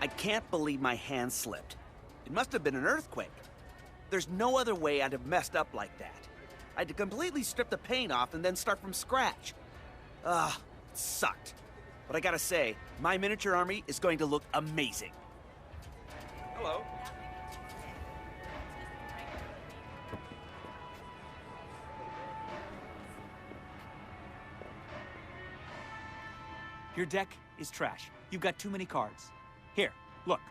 I can't believe my hand slipped. It must have been an earthquake. There's no other way I'd have messed up like that. I had to completely strip the paint off and then start from scratch. Ugh, it sucked. But I gotta say, my miniature army is going to look amazing. Hello. Your deck is trash. You've got too many cards. Here, look.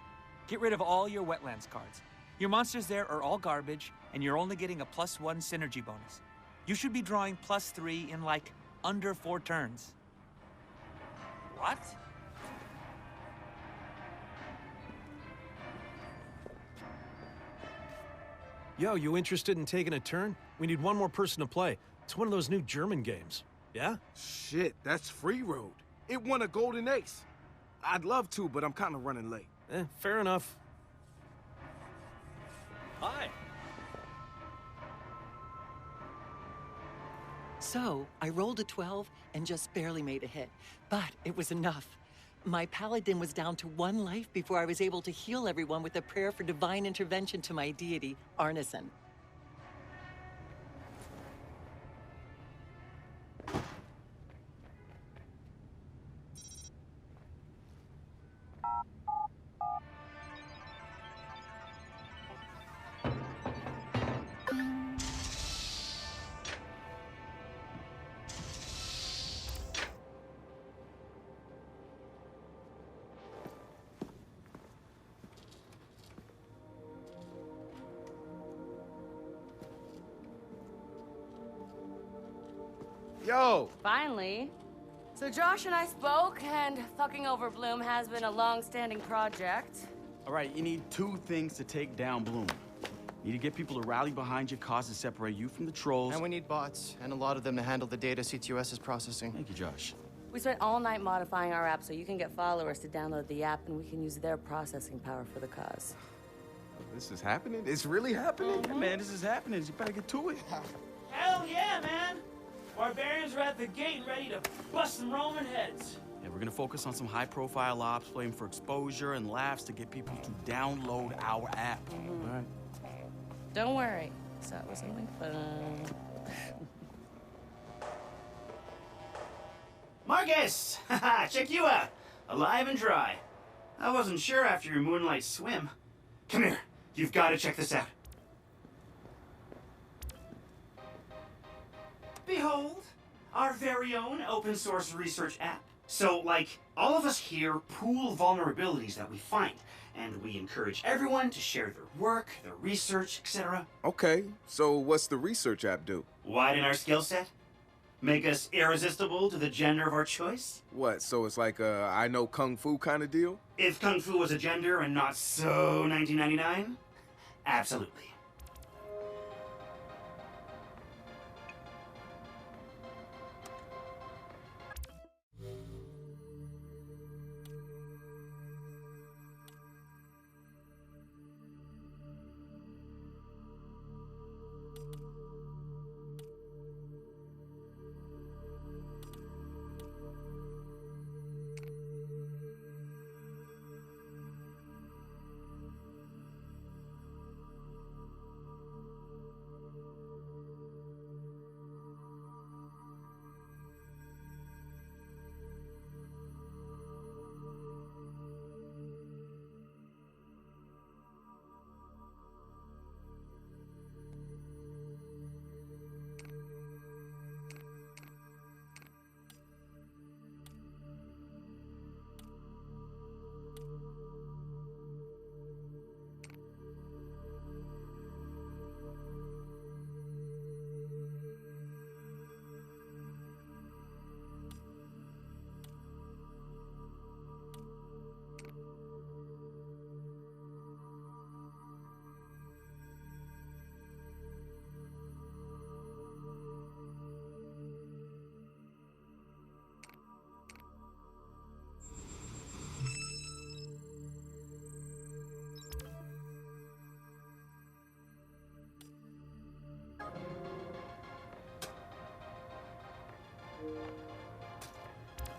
Get rid of all your wetlands cards. Your monsters there are all garbage, and you're only getting a +1 synergy bonus. You should be drawing +3 in, like, under 4 turns. What? Yo, you interested in taking a turn? We need one more person to play. It's one of those new German games. Yeah? Shit, that's Free Road. It won a golden ace. I'd love to, but I'm kind of running late. Fair enough. Hi. So, I rolled a 12 and just barely made a hit, but it was enough. My paladin was down to 1 life before I was able to heal everyone with a prayer for divine intervention to my deity, Arneson. Yo! Finally. So Josh and I spoke, and fucking over Bloom has been a long-standing project. All right, you need 2 things to take down Bloom. You need to get people to rally behind your cause and separate you from the trolls. And we need bots, and a lot of them to handle the data CTOS is processing. Thank you, Josh. We spent all night modifying our app so you can get followers to download the app, and we can use their processing power for the cause. This is happening? It's really happening? Yeah, man, this is happening. You better get to it. Hell yeah, man! Barbarians are at the gate and ready to bust some Roman heads. Yeah, we're gonna focus on some high-profile ops, playing for exposure and laughs to get people to download our app. All right. Don't worry. So it was something fun. Marcus! Haha, check you out. Alive and dry. I wasn't sure after your moonlight swim. Come here. You've got to check this out. Behold, our very own open source research app. So, like, all of us here pool vulnerabilities that we find, and we encourage everyone to share their work, their research, etc. Okay, so what's the research app do? Widen our skill set? Make us irresistible to the gender of our choice? What, so it's like a I know Kung Fu kind of deal? If Kung Fu was a gender and not so 1999? Absolutely.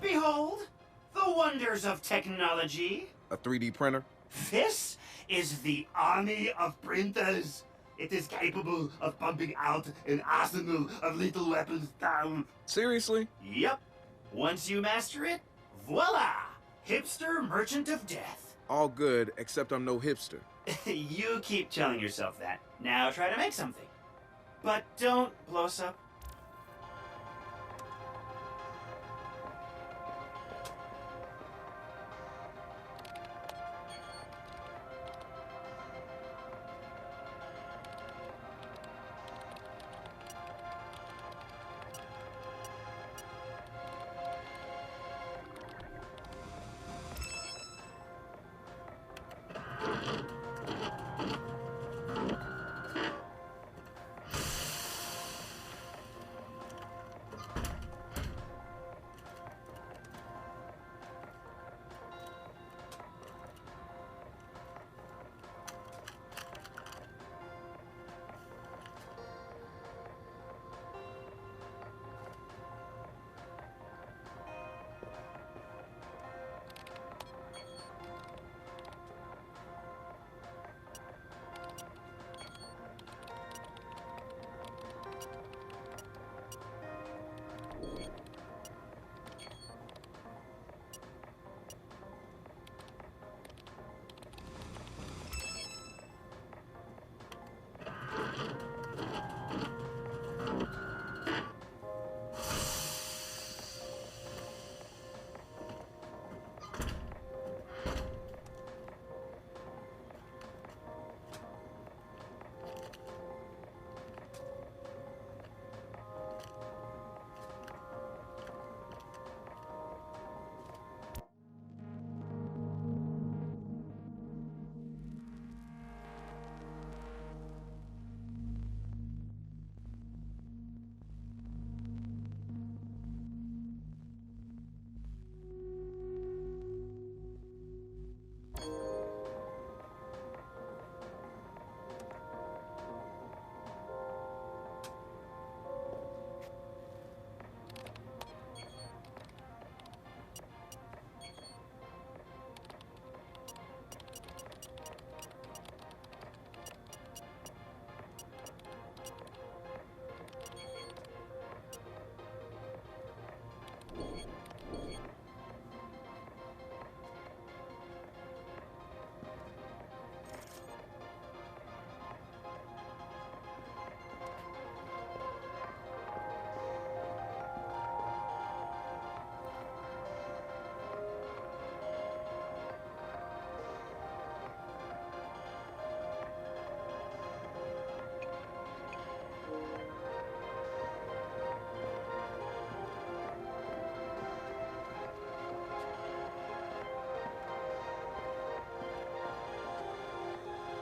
Behold, the wonders of technology. A 3D printer? This is the army of printers. It is capable of pumping out an arsenal of lethal weapons down. Seriously? Yep. Once you master it, voila! Hipster merchant of death. All good, except I'm no hipster. You keep telling yourself that. Now try to make something. But don't blow us up.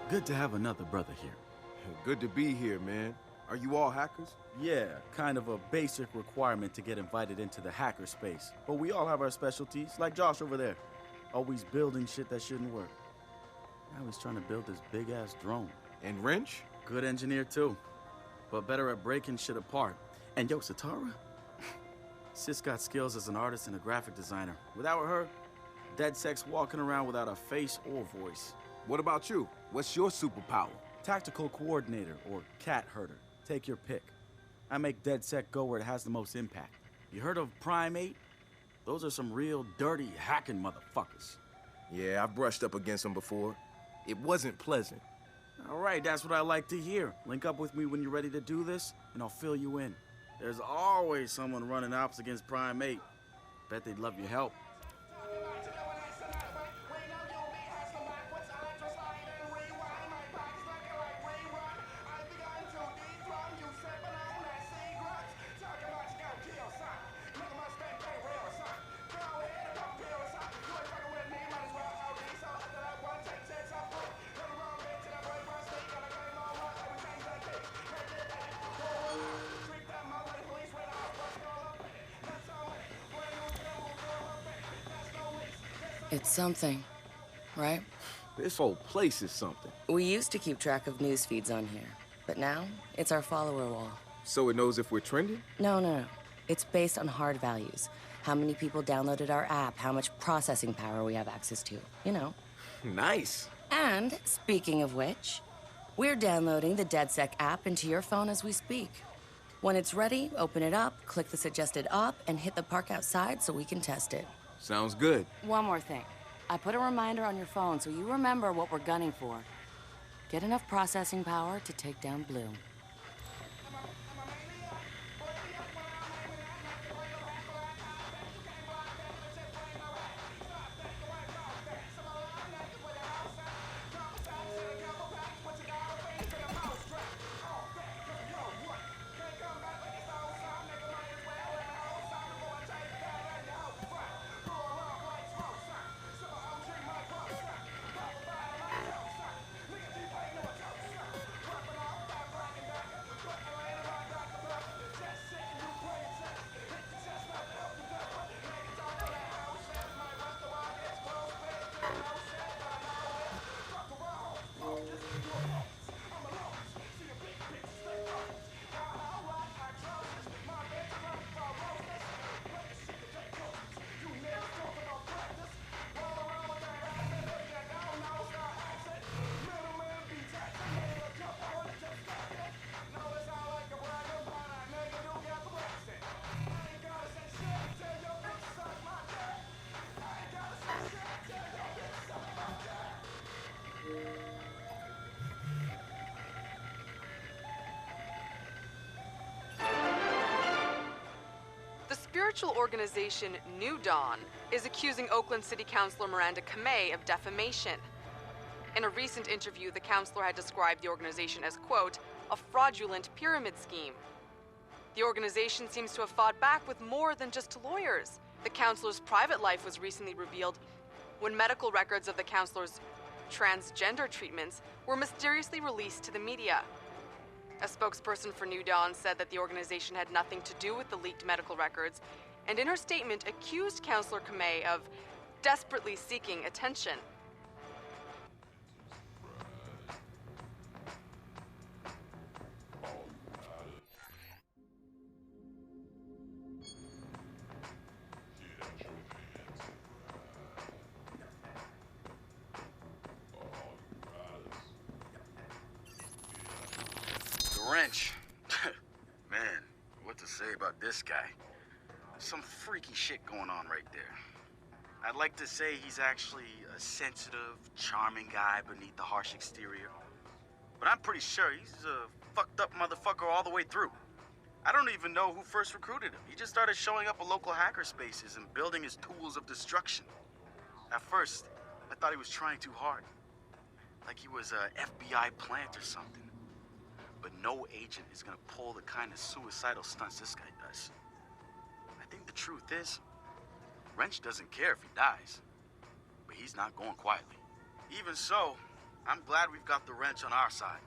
Good to have another brother here. Good to be here, man. Are you all hackers? Yeah, kind of a basic requirement to get invited into the hacker space. But we all have our specialties, like Josh over there. Always building shit that shouldn't work. Now he's trying to build this big-ass drone. And Wrench? Good engineer, too. But better at breaking shit apart. And yo, Satara? Sis got skills as an artist and a graphic designer. Without her, dead sex walking around without a face or voice. What about you? What's your superpower? Tactical coordinator or cat herder. Take your pick. I make DedSec go where it has the most impact. You heard of Prime 8? Those are some real dirty hacking motherfuckers. Yeah, I've brushed up against them before. It wasn't pleasant. All right, that's what I like to hear. Link up with me when you're ready to do this, and I'll fill you in. There's always someone running ops against Prime 8. Bet they'd love your help. It's something, right? This whole place is something. We used to keep track of news feeds on here, but now it's our follower wall. So it knows if we're trending? No. It's based on hard values. how many people downloaded our app, how much processing power we have access to, you know. Nice. And, speaking of which, we're downloading the DedSec app into your phone as we speak. When it's ready, open it up, click the suggested op, and hit the park outside so we can test it. Sounds good. One more thing. I put a reminder on your phone so you remember what we're gunning for. Get enough processing power to take down Bloom. The spiritual organization New Dawn is accusing Oakland City Councilor Miranda Kamei of defamation. In a recent interview, the councilor had described the organization as, quote, a fraudulent pyramid scheme. The organization seems to have fought back with more than just lawyers. The councilor's private life was recently revealed when medical records of the councilor's transgender treatments were mysteriously released to the media. A spokesperson for New Dawn said that the organization had nothing to do with the leaked medical records, and in her statement accused Councilor Kamei of desperately seeking attention. Wrench. Man, what to say about this guy? Some freaky shit going on right there. I'd like to say he's actually a sensitive, charming guy beneath the harsh exterior. But I'm pretty sure he's a fucked up motherfucker all the way through. I don't even know who first recruited him. He just started showing up at local hacker spaces and building his tools of destruction. At first, I thought he was trying too hard. Like he was a FBI plant or something. But no agent is gonna pull the kind of suicidal stunts this guy does. I think the truth is, Wrench doesn't care if he dies, but he's not going quietly. Even so, I'm glad we've got the Wrench on our side.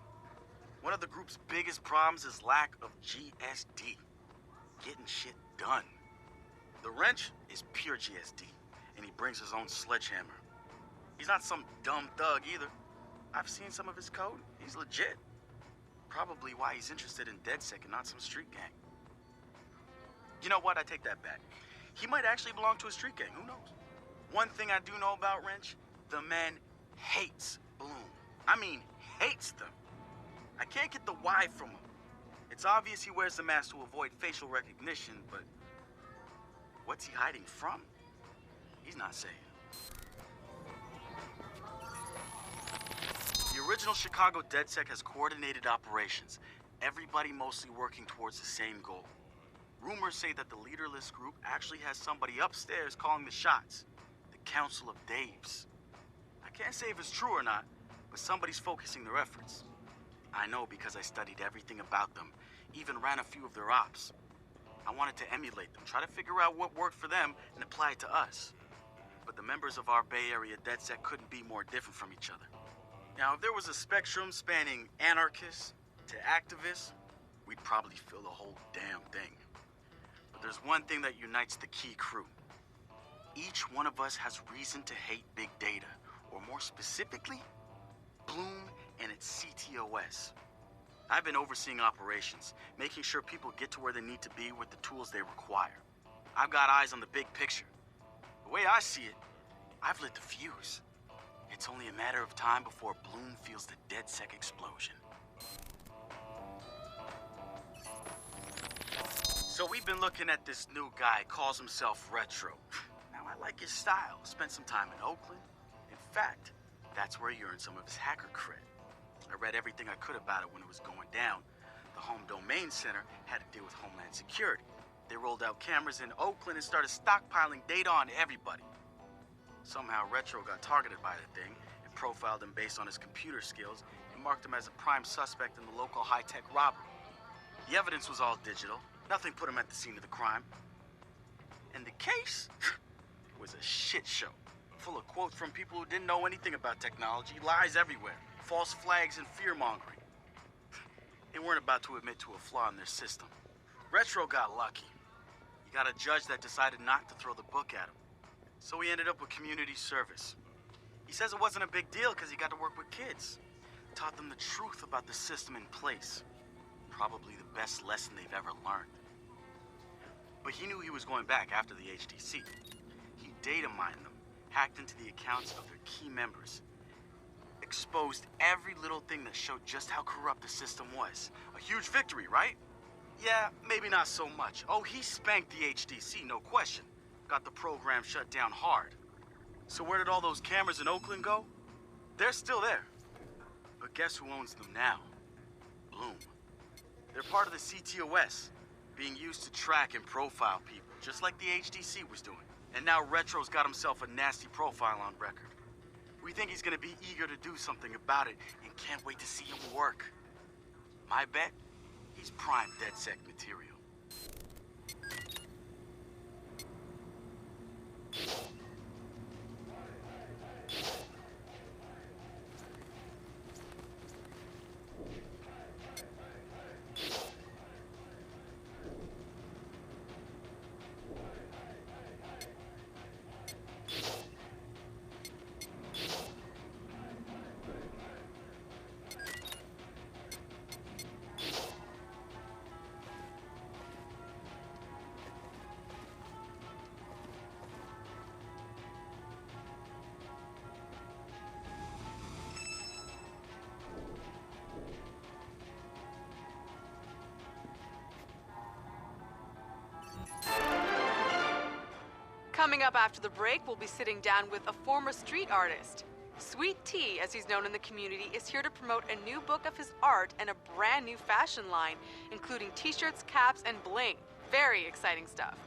One of the group's biggest problems is lack of GSD, getting shit done. The Wrench is pure GSD, and he brings his own sledgehammer. He's not some dumb thug either. I've seen some of his code. He's legit. Probably why he's interested in DedSec and not some street gang. You know what? I take that back. He might actually belong to a street gang. Who knows? One thing I do know about Wrench, the man hates Bloom. I mean, hates them. I can't get the why from him. It's obvious he wears the mask to avoid facial recognition, but what's he hiding from? He's not saying. The original Chicago DedSec has coordinated operations, everybody mostly working towards the same goal. Rumors say that the leaderless group actually has somebody upstairs calling the shots, the Council of Daves. I can't say if it's true or not, but somebody's focusing their efforts. I know because I studied everything about them, even ran a few of their ops. I wanted to emulate them, try to figure out what worked for them and apply it to us. But the members of our Bay Area DedSec couldn't be more different from each other. Now, if there was a spectrum spanning anarchists to activists, we'd probably fill the whole damn thing. But there's one thing that unites the key crew. Each one of us has reason to hate big data, or more specifically, Bloom and its CTOS. I've been overseeing operations, making sure people get to where they need to be with the tools they require. I've got eyes on the big picture. The way I see it, I've lit the fuse. It's only a matter of time before Bloom feels the DedSec explosion. So we've been looking at this new guy, calls himself Retro. Now, I like his style. Spent some time in Oakland. In fact, that's where he earned some of his hacker cred. I read everything I could about it when it was going down. The Home Domain Center had to deal with Homeland Security. They rolled out cameras in Oakland and started stockpiling data on everybody. Somehow Retro got targeted by the thing and profiled him based on his computer skills and marked him as a prime suspect in the local high-tech robbery. The evidence was all digital. Nothing put him at the scene of the crime. And the case was a shit show, full of quotes from people who didn't know anything about technology, lies everywhere, false flags and fear-mongering. They weren't about to admit to a flaw in their system. Retro got lucky. He got a judge that decided not to throw the book at him. So he ended up with community service. He says it wasn't a big deal because he got to work with kids. Taught them the truth about the system in place. Probably the best lesson they've ever learned. But he knew he was going back after the HDC. He data mined them, hacked into the accounts of their key members, exposed every little thing that showed just how corrupt the system was. A huge victory, right? Yeah, maybe not so much. Oh, he spanked the HDC, no question. Got the program shut down hard. So where did all those cameras in Oakland go? They're still there. But guess who owns them now? Bloom. They're part of the CTOS, being used to track and profile people, just like the HDC was doing. And now Retro's got himself a nasty profile on record. We think he's gonna be eager to do something about it and can't wait to see him work. My bet, he's prime DedSec material. Coming up after the break, we'll be sitting down with a former street artist. Sweet Tea, as he's known in the community, is here to promote a new book of his art and a brand new fashion line, including t-shirts, caps, and bling. Very exciting stuff.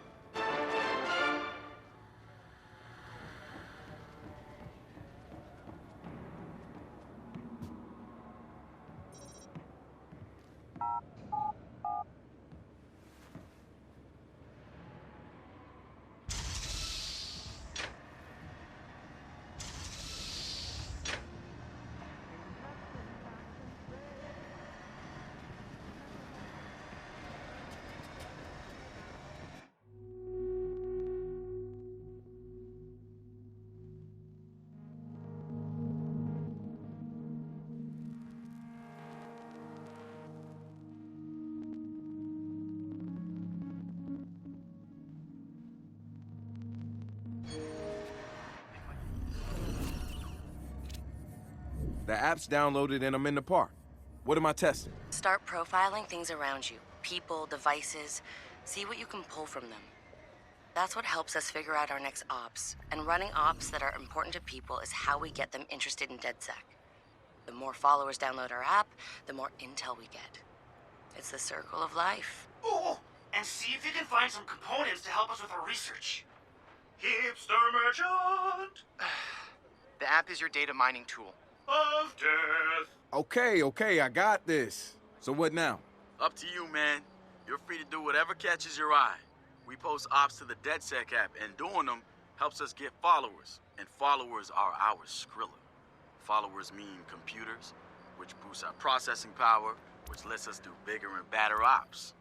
The app's downloaded and I'm in the park. What am I testing? Start profiling things around you. People, devices. See what you can pull from them. That's what helps us figure out our next ops. And running ops that are important to people is how we get them interested in DedSec. The more followers download our app, the more intel we get. It's the circle of life. Oh, and see if you can find some components to help us with our research. Hipster merchant The app is your data mining tool. of death. Okay, I got this. So what now? Up to you, man. You're free to do whatever catches your eye. We post ops to the DedSec app, and doing them helps us get followers. And followers are our Skrilla. Followers mean computers, which boosts our processing power, which lets us do bigger and badder ops.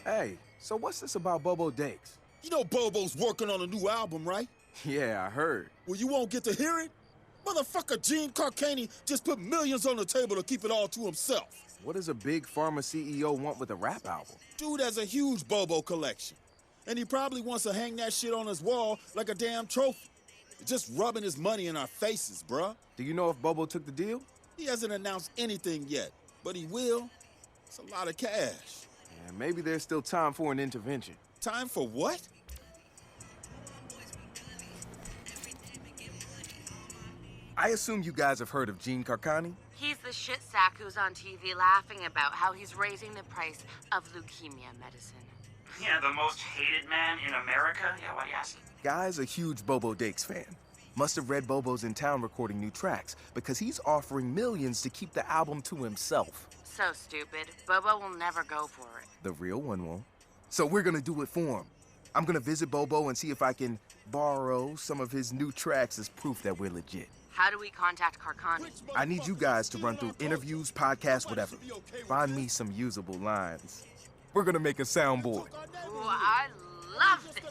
Hey, so what's this about Bobo Dakes? You know Bobo's working on a new album, right? Yeah, I heard. Well, you won't get to hear it? Motherfucker Gene Carcani just put millions on the table to keep it all to himself. What does a big pharma CEO want with a rap album? Dude has a huge Bobo collection. And he probably wants to hang that shit on his wall like a damn trophy. Just rubbing his money in our faces, bruh. Do you know if Bobo took the deal? He hasn't announced anything yet, but he will. It's a lot of cash. Yeah, maybe there's still time for an intervention. Time for what? I assume you guys have heard of Gene Carcani? He's the shit sack who's on TV laughing about how he's raising the price of leukemia medicine. Yeah, the most hated man in America? Yeah, why do you ask? Guy's a huge Bobo Dakes fan. Must have read Bobo's in town recording new tracks, because he's offering millions to keep the album to himself. So stupid. Bobo will never go for it. The real one won't. So we're gonna do it for him. I'm gonna visit Bobo and see if I can borrow some of his new tracks as proof that we're legit. How do we contact Carcani? I need you guys to run through interviews, podcasts, whatever. Find me some usable lines. We're gonna make a soundboard. Ooh, I love this.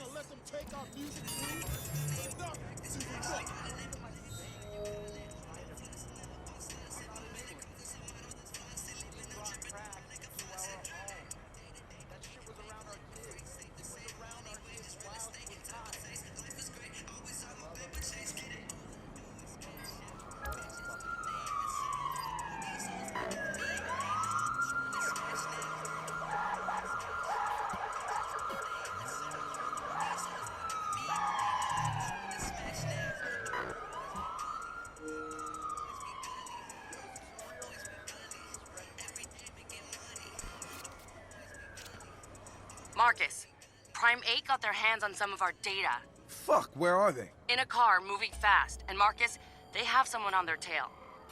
Marcus, Prime 8 got their hands on some of our data. Fuck, where are they? In a car, moving fast. And Marcus, they have someone on their tail.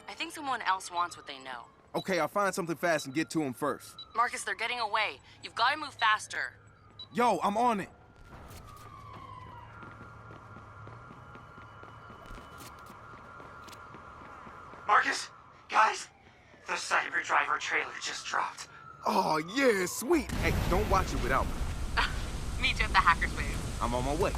I think someone else wants what they know. Okay, I'll find something fast and get to them first. Marcus, they're getting away. You've got to move faster. Yo, I'm on it. Marcus? Guys? The Cyber Driver trailer just dropped. Oh, yeah, sweet. Hey, don't watch it without me. Meet you at the Hacker's Wave. I'm on my way.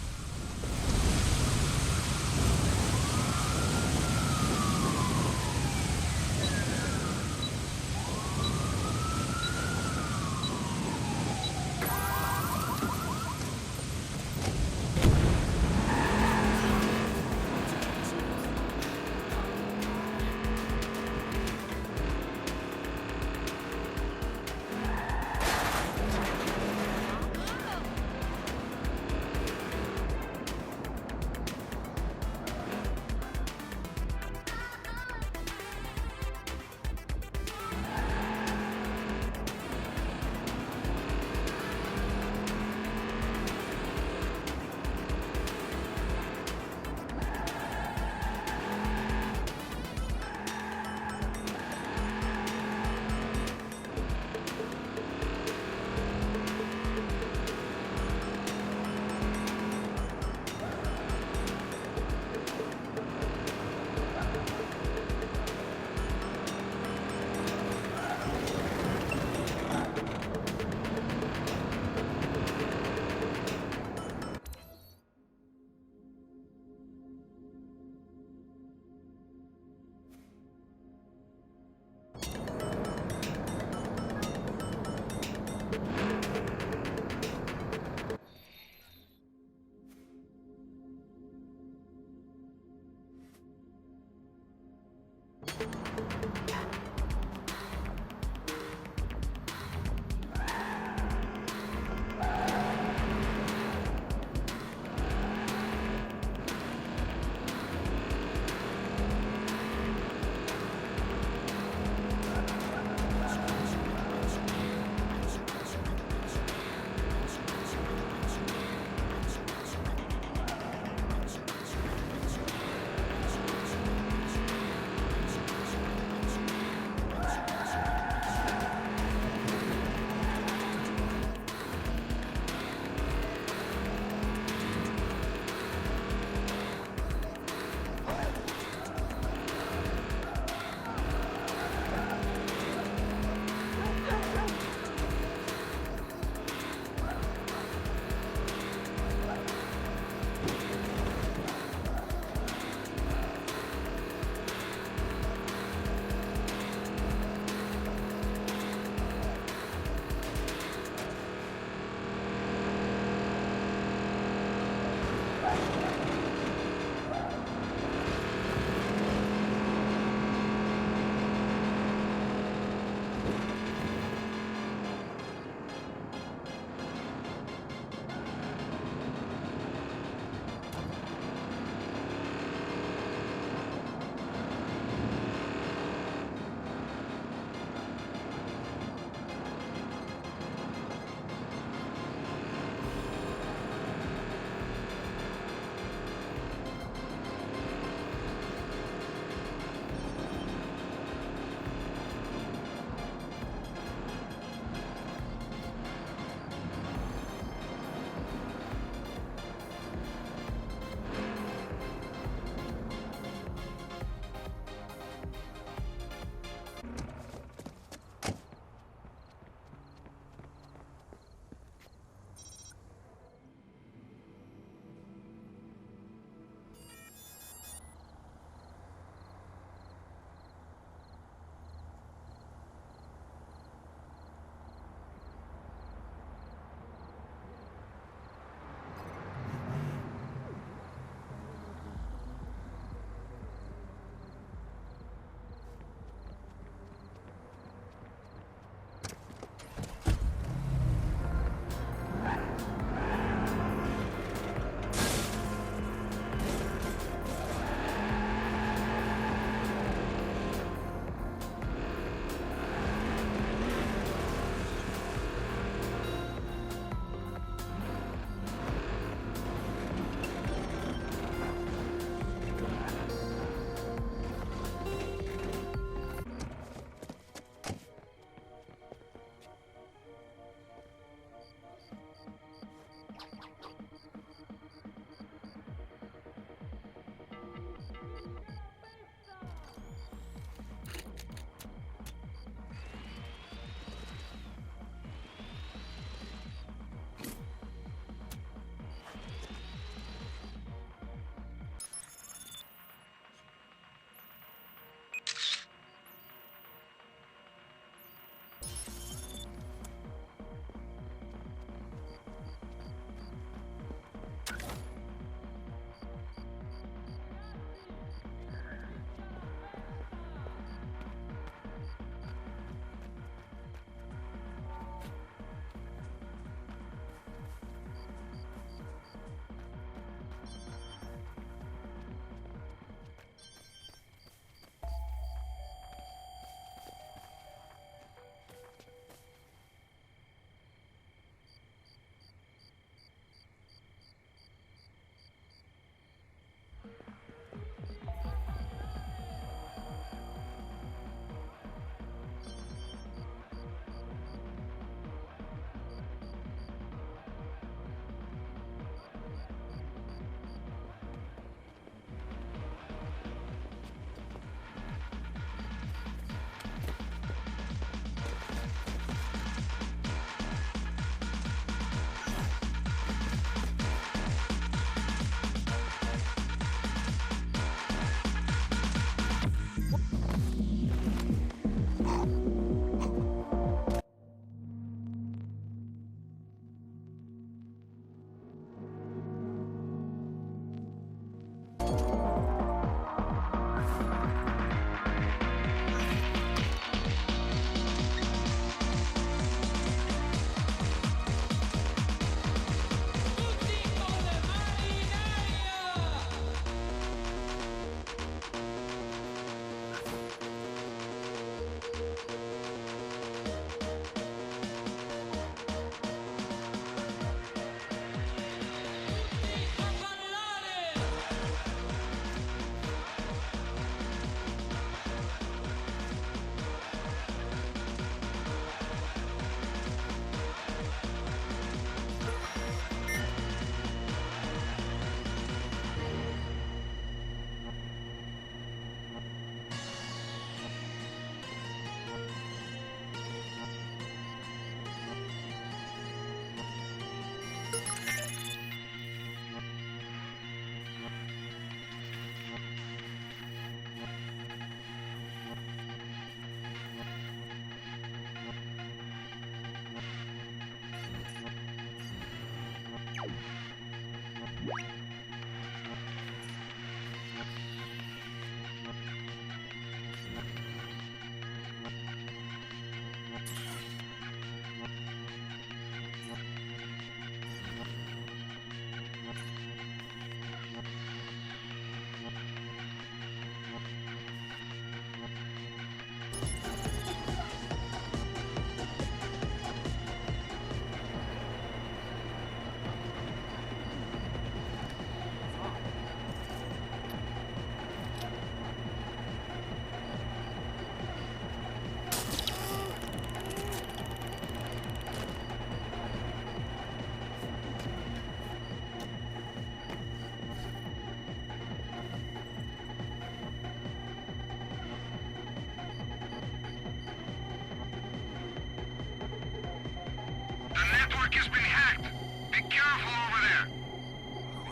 network has been hacked. Be careful over there.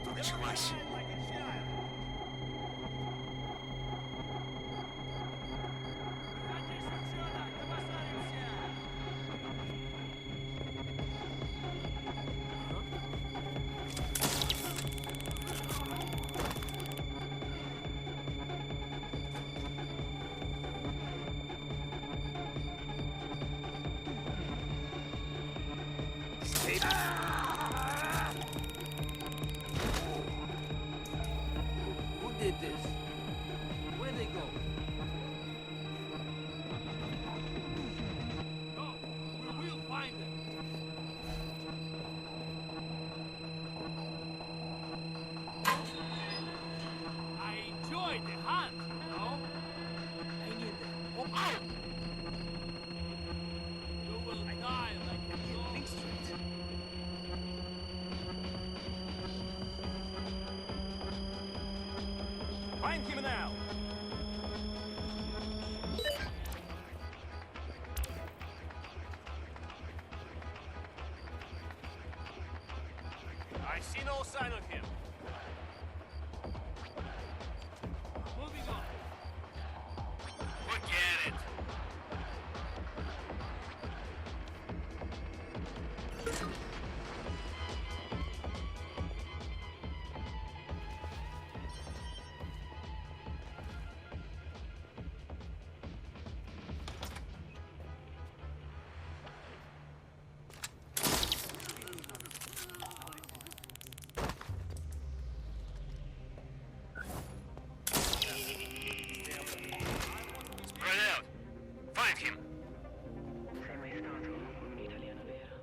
Gotować. Who did this? Where'd they go? No, we'll find them. I enjoyed the hunt, you know? I need them. Oh, ow! You will die like a dog. Find him now! I see no sign of him. Moving on. Forget it. Spread out. Find him. Sei mai stato un'italiana vera?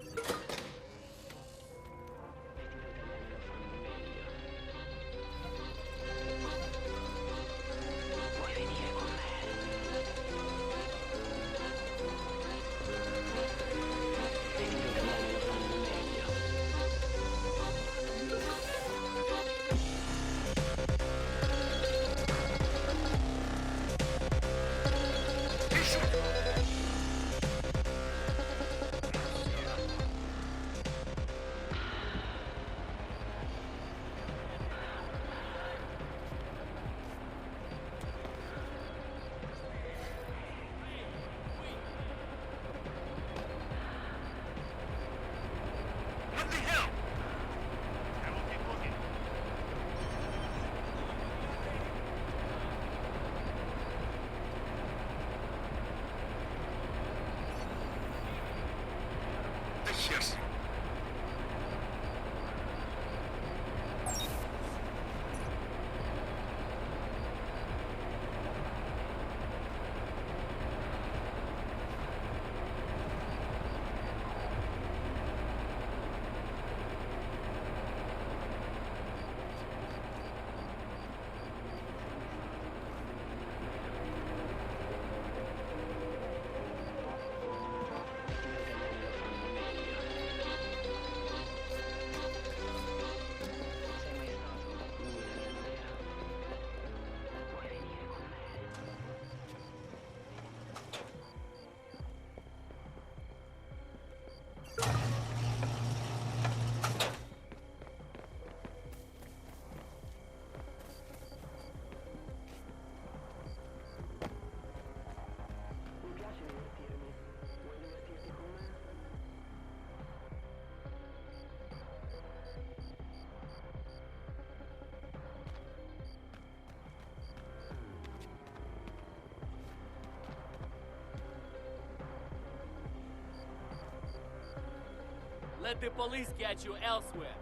Vuoi venire con me? Vestito da uomo lo fanno meglio. What the hell? I will keep looking. Да хер с ним. Let the police catch you elsewhere.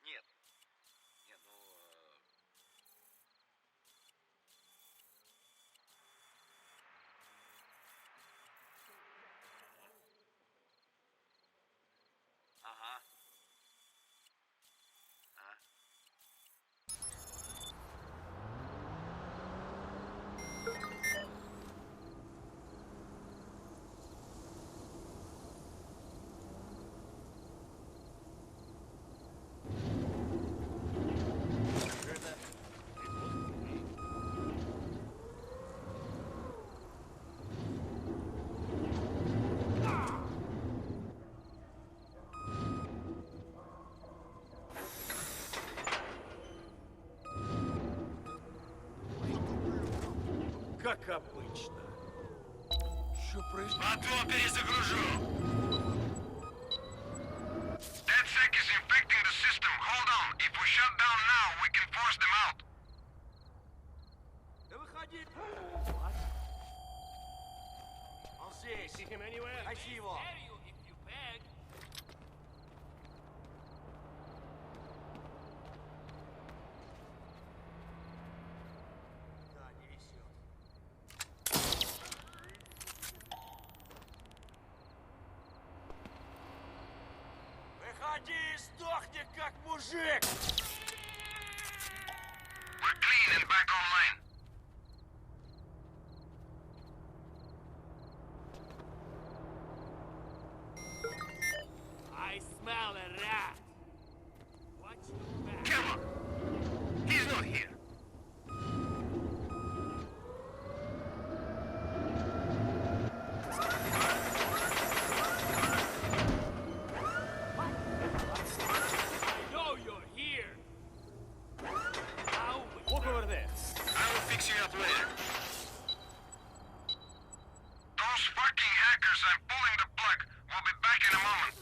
Нет. Нет, ну... Ага. А. Как обычно. Что происходит? Потом перезагружу. DedSec is infecting the system. Hold on. If we shut down now, we can force them out. Да выходи! Он здесь. See him anywhere? Найти его. Выходи и сдохни, как мужик! We're clean and back online. I smell a rat. Watch your back. Come on. He's not here. I know you're here. Now walk over there. I will fix you up later. Those fucking hackers, I'm pulling the plug. We'll be back in a moment.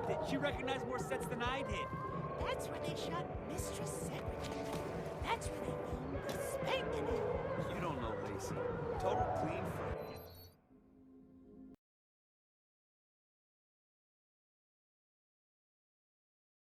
loved it. She recognized more sets than I did. That's where they shot Mistress Secretary. That's where they filmed the Spankin'. You don't know Lacey. Total clean freak.